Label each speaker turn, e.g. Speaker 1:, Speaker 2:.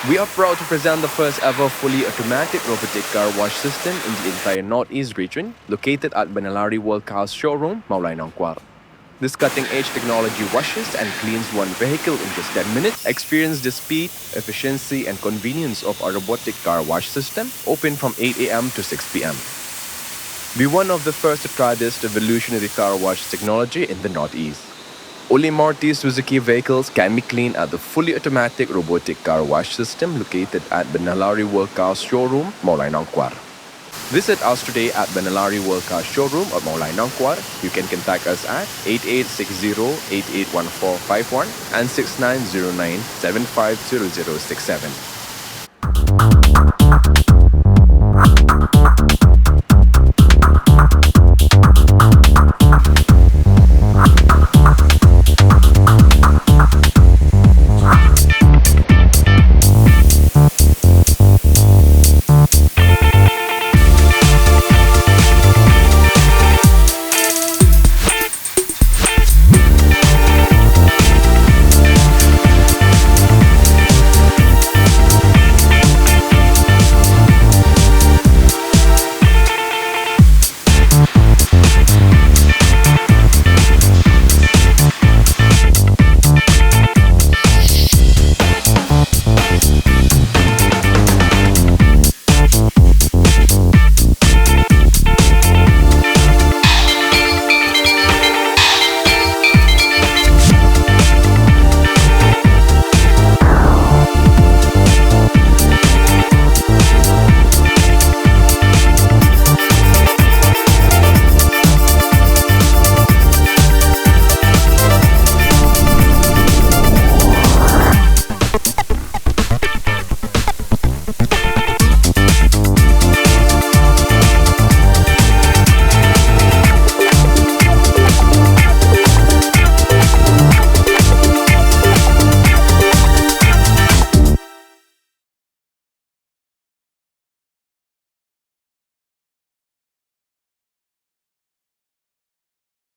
Speaker 1: We are proud to present the first ever fully automatic robotic car wash system in the entire Northeast region, located at Banalari World Cars Showroom, Maulai Nangkwar. This cutting-edge technology washes and cleans one vehicle in just 10 minutes. Experience the speed, efficiency, and convenience of our robotic car wash system, open from 8 a.m. to 6 p.m. Be one of the first to try this revolutionary car wash technology in the Northeast. Only Maruti Suzuki vehicles can be cleaned at the fully automatic robotic car wash system located at Banalari World Cars Showroom, Maulai Nangkwar. Visit us today at Banalari World Car Showroom at Maulai Nangkwar. You can contact us at 8860-881451 and 6909-750067.